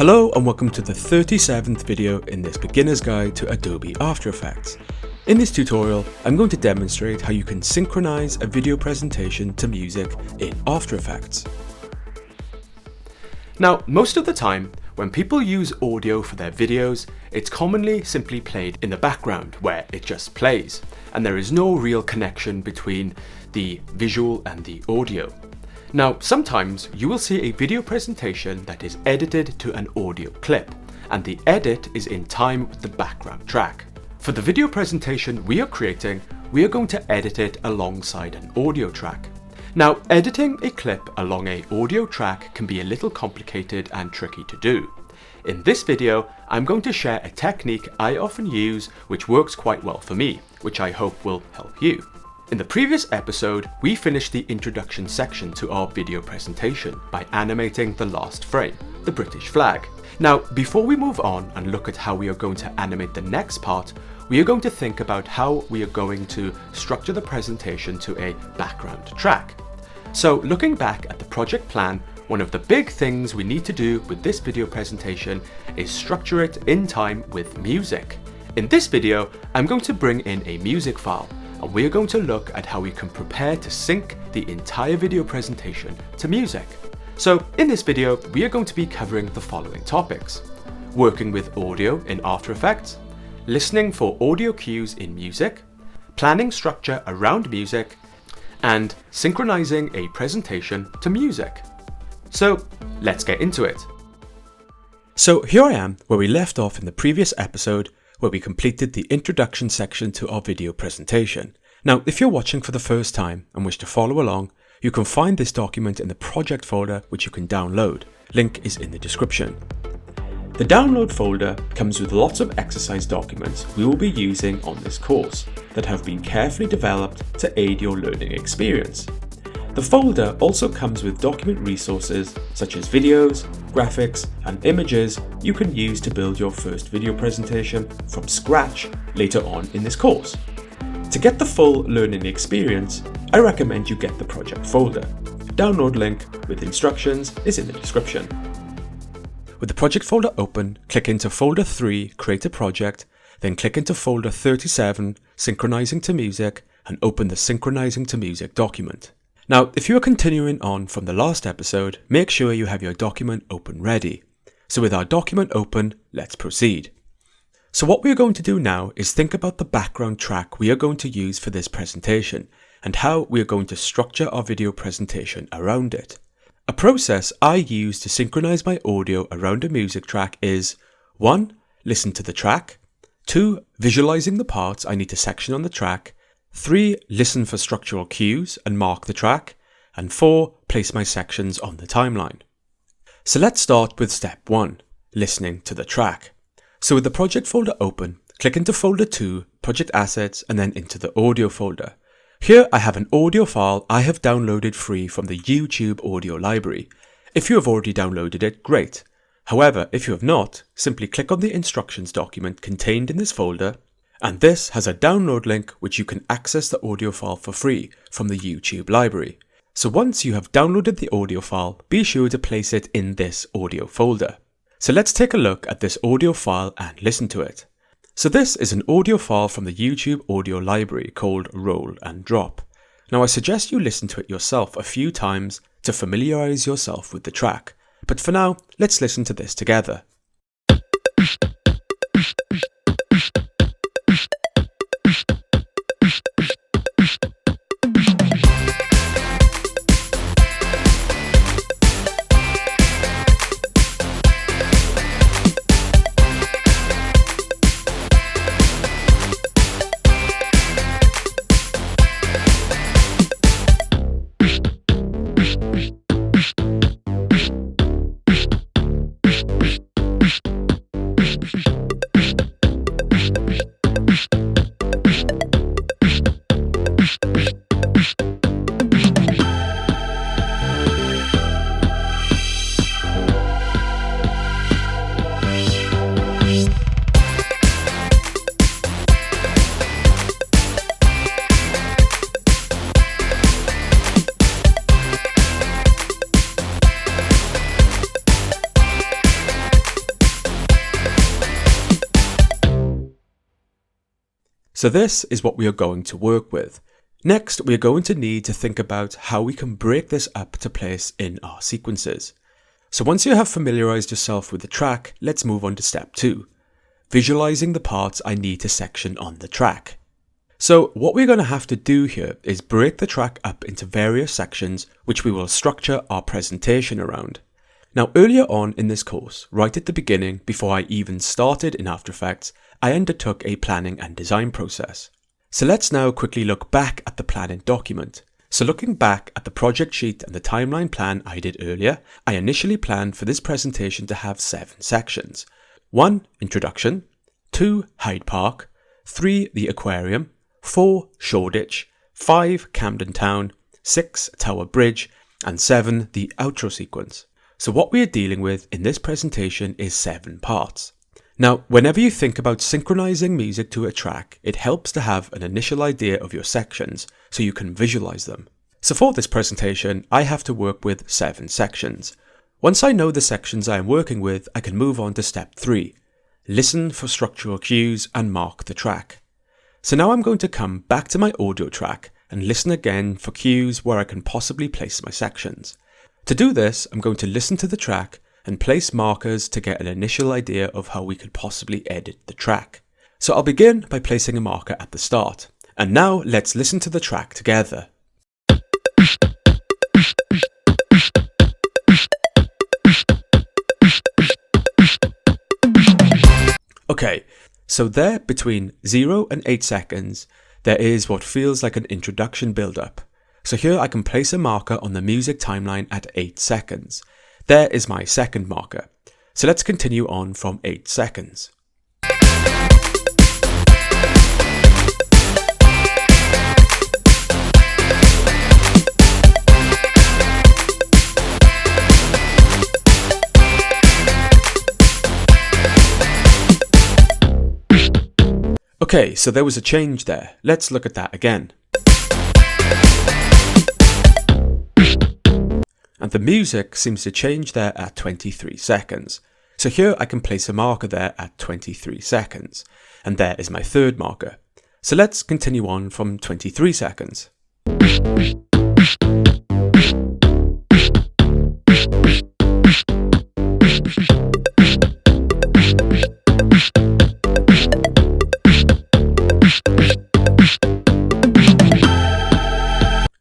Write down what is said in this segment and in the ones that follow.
Hello and welcome to the 37th video in this beginner's guide to Adobe After Effects. In this tutorial, I'm going to demonstrate how you can synchronize a video presentation to music in After Effects. Now, most of the time, when people use audio for their videos, it's commonly simply played in the background where it just plays, and there is no real connection between the visual and the audio. Now, sometimes you will see a video presentation that is edited to an audio clip, and the edit is in time with the background track. For the video presentation we are creating, we are going to edit it alongside an audio track. Now, editing a clip along an audio track can be a little complicated and tricky to do. In this video, I'm going to share a technique I often use which works quite well for me, which I hope will help you. In the previous episode, we finished the introduction section to our video presentation by animating the last frame, the British flag. Now, before we move on and look at how we are going to animate the next part, we are going to think about how we are going to structure the presentation to a background track. So, looking back at the project plan, one of the big things we need to do with this video presentation is structure it in time with music. In this video, I'm going to bring in a music file, and we are going to look at how we can prepare to sync the entire video presentation to music. So in this video, we are going to be covering the following topics: working with audio in After Effects, listening for audio cues in music, planning structure around music, and synchronizing a presentation to music. So let's get into it. So here I am where we left off in the previous episode, where we completed the introduction section to our video presentation. Now, if you're watching for the first time and wish to follow along, you can find this document in the project folder, which you can download. Link is in the description. The download folder comes with lots of exercise documents we will be using on this course that have been carefully developed to aid your learning experience. The folder also comes with document resources such as videos, graphics, and images you can use to build your first video presentation from scratch later on in this course. To get the full learning experience, I recommend you get the project folder. Download link with instructions is in the description. With the project folder open, click into folder 3, create a project, then click into folder 37, synchronizing to music, and open the synchronizing to music document. Now, if you are continuing on from the last episode, make sure you have your document open ready. So with our document open, let's proceed. So what we are going to do now is think about the background track we are going to use for this presentation and how we are going to structure our video presentation around it. A process I use to synchronize my audio around a music track is 1. Listen to the track, 2. Visualizing the parts I need to section on the track, 3. Listen for structural cues and mark the track, and 4. Place my sections on the timeline. So let's start with step 1, listening to the track. So with the project folder open, click into folder 2, project assets, and then into the audio folder. Here I have an audio file I have downloaded free from the YouTube audio library. If you have already downloaded it, great. However, if you have not, simply click on the instructions document contained in this folder, and this has a download link which you can access the audio file for free from the YouTube library. So once you have downloaded the audio file, be sure to place it in this audio folder. So let's take a look at this audio file and listen to it. So this is an audio file from the YouTube audio library called Roll and Drop. Now I suggest you listen to it yourself a few times to familiarize yourself with the track. But for now, let's listen to this together. So this is what we are going to work with. Next, we are going to need to think about how we can break this up to place in our sequences. So once you have familiarized yourself with the track, let's move on to step 2, visualizing the parts I need to section on the track. So what we're going to have to do here is break the track up into various sections, which we will structure our presentation around. Now, earlier on in this course, right at the beginning, before I even started in After Effects, I undertook a planning and design process. So let's now quickly look back at the planning document. So looking back at the project sheet and the timeline plan I did earlier, I initially planned for this presentation to have 7 sections. 1. Introduction. 2. Hyde Park. 3. The Aquarium. 4. Shoreditch. 5. Camden Town. 6. Tower Bridge. And 7. The outro sequence. So what we are dealing with in this presentation is 7 parts. Now, whenever you think about synchronizing music to a track, it helps to have an initial idea of your sections so you can visualize them. So for this presentation, I have to work with 7 sections. Once I know the sections I am working with, I can move on to step 3. Listen for structural cues and mark the track. So now I'm going to come back to my audio track and listen again for cues where I can possibly place my sections. To do this, I'm going to listen to the track and place markers to get an initial idea of how we could possibly edit the track. So I'll begin by placing a marker at the start. And now let's listen to the track together. Okay, so there between 0 and 8 seconds, there is what feels like an introduction build-up. So here I can place a marker on the music timeline at 8 seconds. There is my second marker. So let's continue on from 8 seconds. Okay, so there was a change there. Let's look at that again. And the music seems to change there at 23 seconds. So here I can place a marker there at 23 seconds. And there is my third marker. So let's continue on from 23 seconds.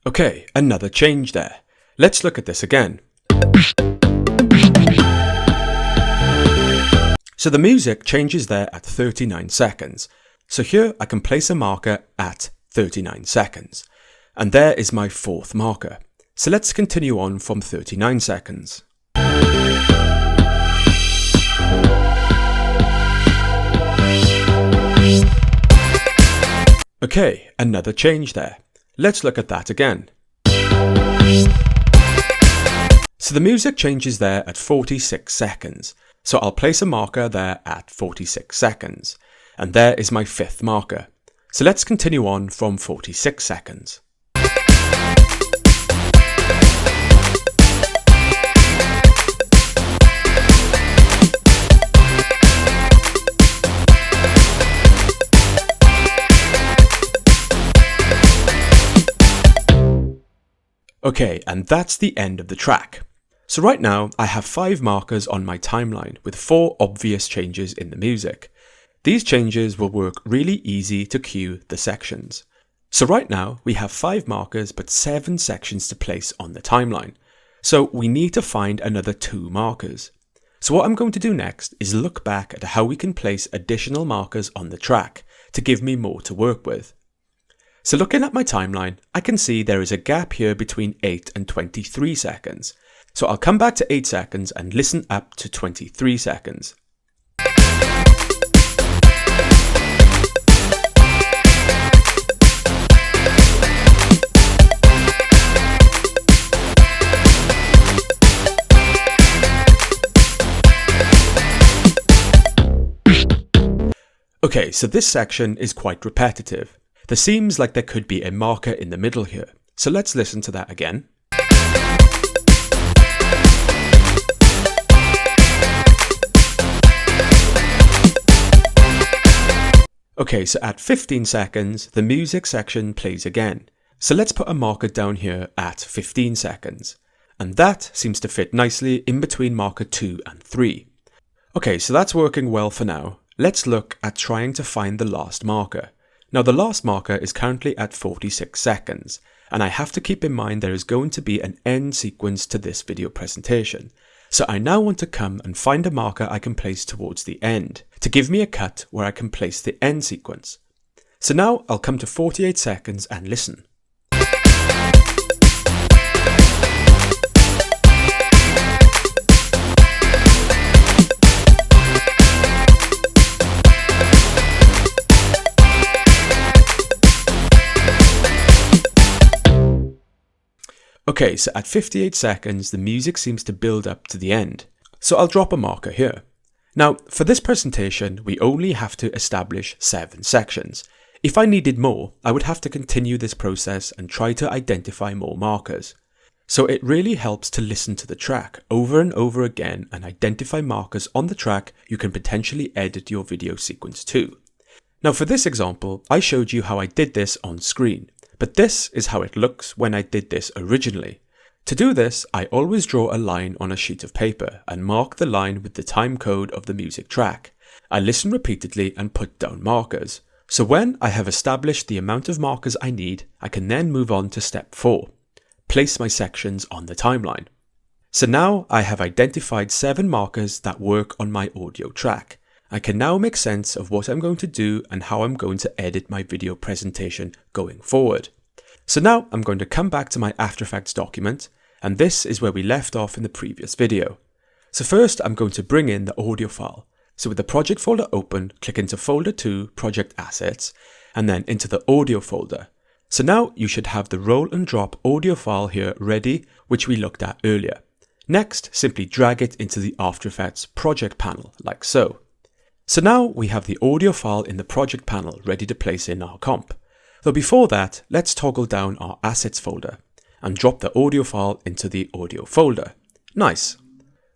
Okay, another change there. Let's look at this again. So the music changes there at 39 seconds. So here I can place a marker at 39 seconds. And there is my fourth marker. So let's continue on from 39 seconds. Okay, another change there. Let's look at that again. So the music changes there at 46 seconds. So I'll place a marker there at 46 seconds. And there is my fifth marker. So let's continue on from 46 seconds. Okay, and that's the end of the track. So right now, I have 5 markers on my timeline with 4 obvious changes in the music. These changes will work really easy to cue the sections. So right now, we have 5 markers but 7 sections to place on the timeline. So we need to find another 2 markers. So what I'm going to do next is look back at how we can place additional markers on the track to give me more to work with. So looking at my timeline, I can see there is a gap here between 8 and 23 seconds. So I'll come back to 8 seconds and listen up to 23 seconds. Okay, so this section is quite repetitive. There seems like there could be a marker in the middle here. So let's listen to that again. Okay, so at 15 seconds, the music section plays again. So let's put a marker down here at 15 seconds. And that seems to fit nicely in between marker 2 and 3. Okay, so that's working well for now. Let's look at trying to find the last marker. Now the last marker is currently at 46 seconds, and I have to keep in mind there is going to be an end sequence to this video presentation. So I now want to come and find a marker I can place towards the end, to give me a cut where I can place the end sequence. So now I'll come to 48 seconds and listen. Okay, so at 58 seconds, the music seems to build up to the end. So I'll drop a marker here. Now, for this presentation, we only have to establish 7 sections. If I needed more, I would have to continue this process and try to identify more markers. So it really helps to listen to the track over and over again and identify markers on the track you can potentially edit your video sequence to. Now for this example, I showed you how I did this on screen. But this is how it looks when I did this originally. To do this, I always draw a line on a sheet of paper and mark the line with the time code of the music track. I listen repeatedly and put down markers. So when I have established the amount of markers I need, I can then move on to step 4. Place my sections on the timeline. So now I have identified 7 markers that work on my audio track. I can now make sense of what I'm going to do and how I'm going to edit my video presentation going forward. So now I'm going to come back to my After Effects document, and this is where we left off in the previous video. So first I'm going to bring in the audio file. So with the project folder open, click into folder 2, project assets, and then into the audio folder. So now you should have the roll and drop audio file here ready, which we looked at earlier. Next, simply drag it into the After Effects project panel, like so. So now we have the audio file in the project panel ready to place in our comp. Though before that, let's toggle down our assets folder and drop the audio file into the audio folder. Nice.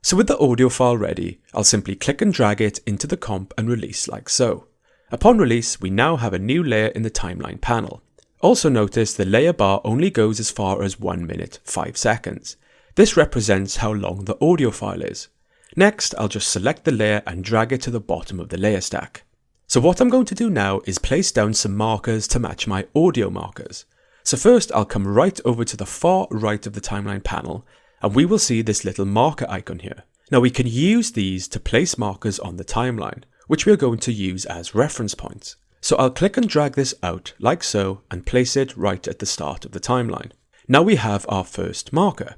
So with the audio file ready, I'll simply click and drag it into the comp and release like so. Upon release, we now have a new layer in the timeline panel. Also notice the layer bar only goes as far as 1 minute 5 seconds. This represents how long the audio file is. Next, I'll just select the layer and drag it to the bottom of the layer stack. So what I'm going to do now is place down some markers to match my audio markers. So first, I'll come right over to the far right of the timeline panel, and we will see this little marker icon here. Now we can use these to place markers on the timeline, which we're going to use as reference points. So I'll click and drag this out like so and place it right at the start of the timeline. Now we have our first marker.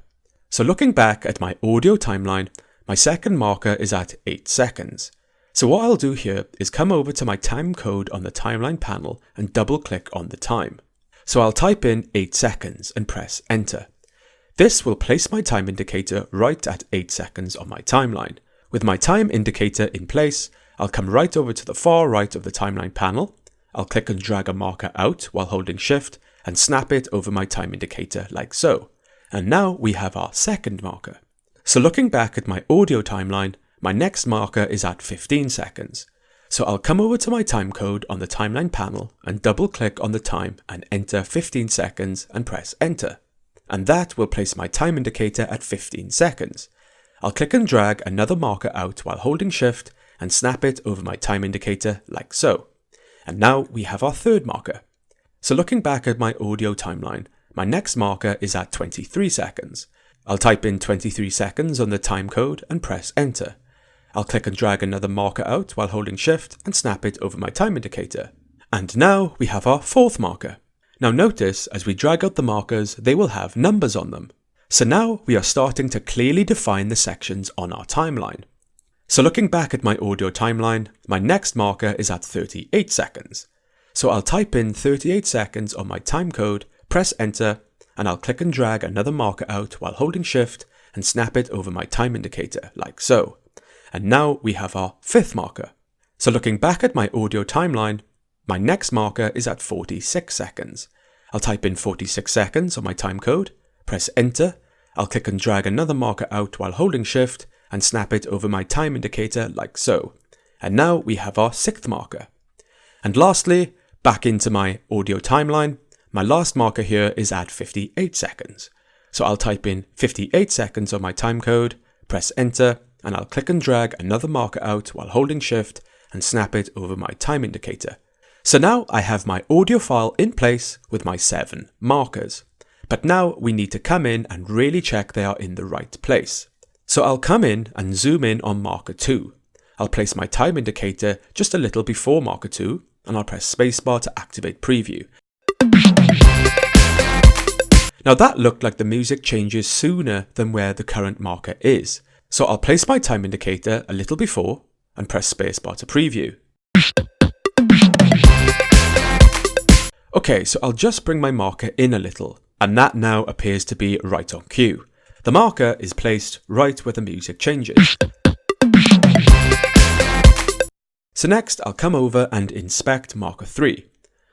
So looking back at my audio timeline, my second marker is at 8 seconds. So what I'll do here is come over to my time code on the timeline panel and double click on the time. So I'll type in 8 seconds and press enter. This will place my time indicator right at 8 seconds on my timeline. With my time indicator in place, I'll come right over to the far right of the timeline panel. I'll click and drag a marker out while holding shift and snap it over my time indicator like so. And now we have our second marker. So looking back at my audio timeline, my next marker is at 15 seconds. So I'll come over to my time code on the timeline panel and double click on the time and enter 15 seconds and press enter. And that will place my time indicator at 15 seconds. I'll click and drag another marker out while holding shift and snap it over my time indicator like so. And now we have our third marker. So looking back at my audio timeline, my next marker is at 23 seconds. I'll type in 23 seconds on the time code and press enter. I'll click and drag another marker out while holding shift and snap it over my time indicator. And now we have our fourth marker. Now notice as we drag out the markers, they will have numbers on them. So now we are starting to clearly define the sections on our timeline. So looking back at my audio timeline, my next marker is at 38 seconds. So I'll type in 38 seconds on my time code, press enter, and I'll click and drag another marker out while holding shift and snap it over my time indicator like so. And now we have our fifth marker. So looking back at my audio timeline, my next marker is at 46 seconds. I'll type in 46 seconds on my time code, press enter, I'll click and drag another marker out while holding shift and snap it over my time indicator like so. And now we have our sixth marker. And lastly, back into my audio timeline, my last marker here is at 58 seconds. So I'll type in 58 seconds on my timecode, press enter, and I'll click and drag another marker out while holding shift and snap it over my time indicator. So now I have my audio file in place with my 7 markers. But now we need to come in and really check they are in the right place. So I'll come in and zoom in on marker 2. I'll place my time indicator just a little before marker 2, and I'll press spacebar to activate preview. Now that looked like the music changes sooner than where the current marker is. So I'll place my time indicator a little before and press spacebar to preview. Okay, so I'll just bring my marker in a little, and that now appears to be right on cue. The marker is placed right where the music changes. So next I'll come over and inspect marker 3.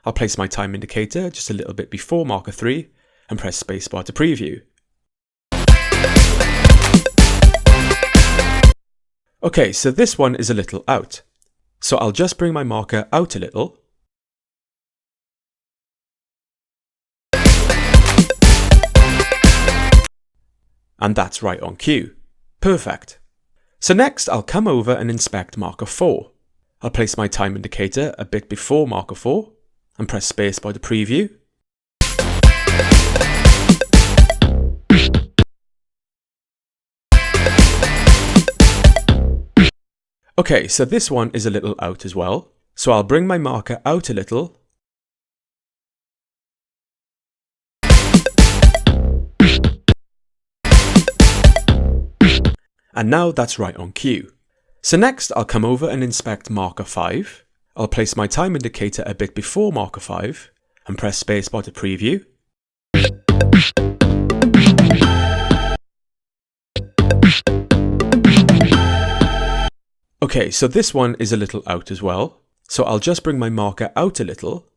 I'll place my time indicator just a little bit before marker 3 and press spacebar to preview. Okay, so this one is a little out. So I'll just bring my marker out a little. And that's right on cue. Perfect. So next I'll come over and inspect marker 4. I'll place my time indicator a bit before marker 4 and press spacebar to preview. Okay, so this one is a little out as well. So I'll bring my marker out a little. And now that's right on cue. So next I'll come over and inspect marker 5. I'll place my time indicator a bit before marker 5 and press spacebar to preview. Okay, so this one is a little out as well. So I'll just bring my marker out a little.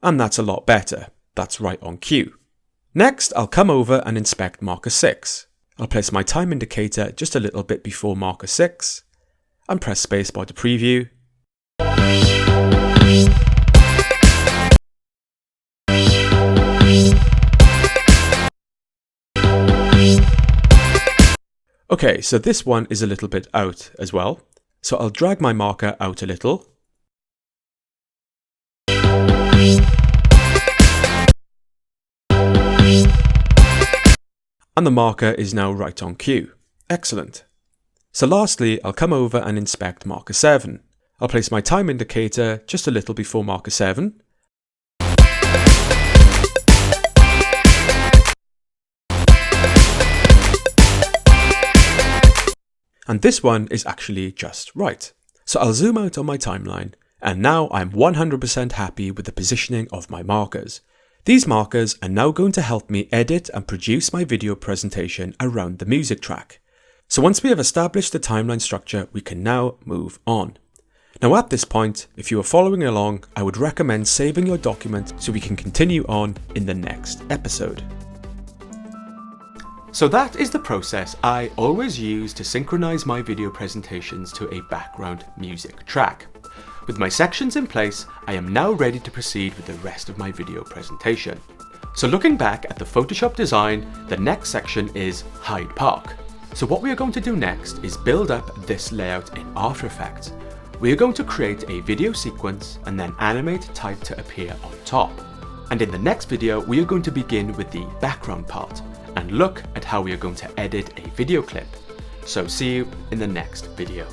And that's a lot better. That's right on cue. Next, I'll come over and inspect marker 6. I'll place my time indicator just a little bit before marker 6 and press spacebar to preview. Okay, so this one is a little bit out as well. So I'll drag my marker out a little. And the marker is now right on cue. Excellent. So lastly, I'll come over and inspect marker 7. I'll place my time indicator just a little before marker 7. And this one is actually just right. So I'll zoom out on my timeline, and now I'm 100% happy with the positioning of my markers. These markers are now going to help me edit and produce my video presentation around the music track. So once we have established the timeline structure, we can now move on. Now at this point, if you are following along, I would recommend saving your document so we can continue on in the next episode. So that is the process I always use to synchronize my video presentations to a background music track. With my sections in place, I am now ready to proceed with the rest of my video presentation. So looking back at the Photoshop design, the next section is Hyde Park. So what we are going to do next is build up this layout in After Effects. We are going to create a video sequence and then animate type to appear on top. And in the next video, we are going to begin with the background part and look at how we are going to edit a video clip. So see you in the next video.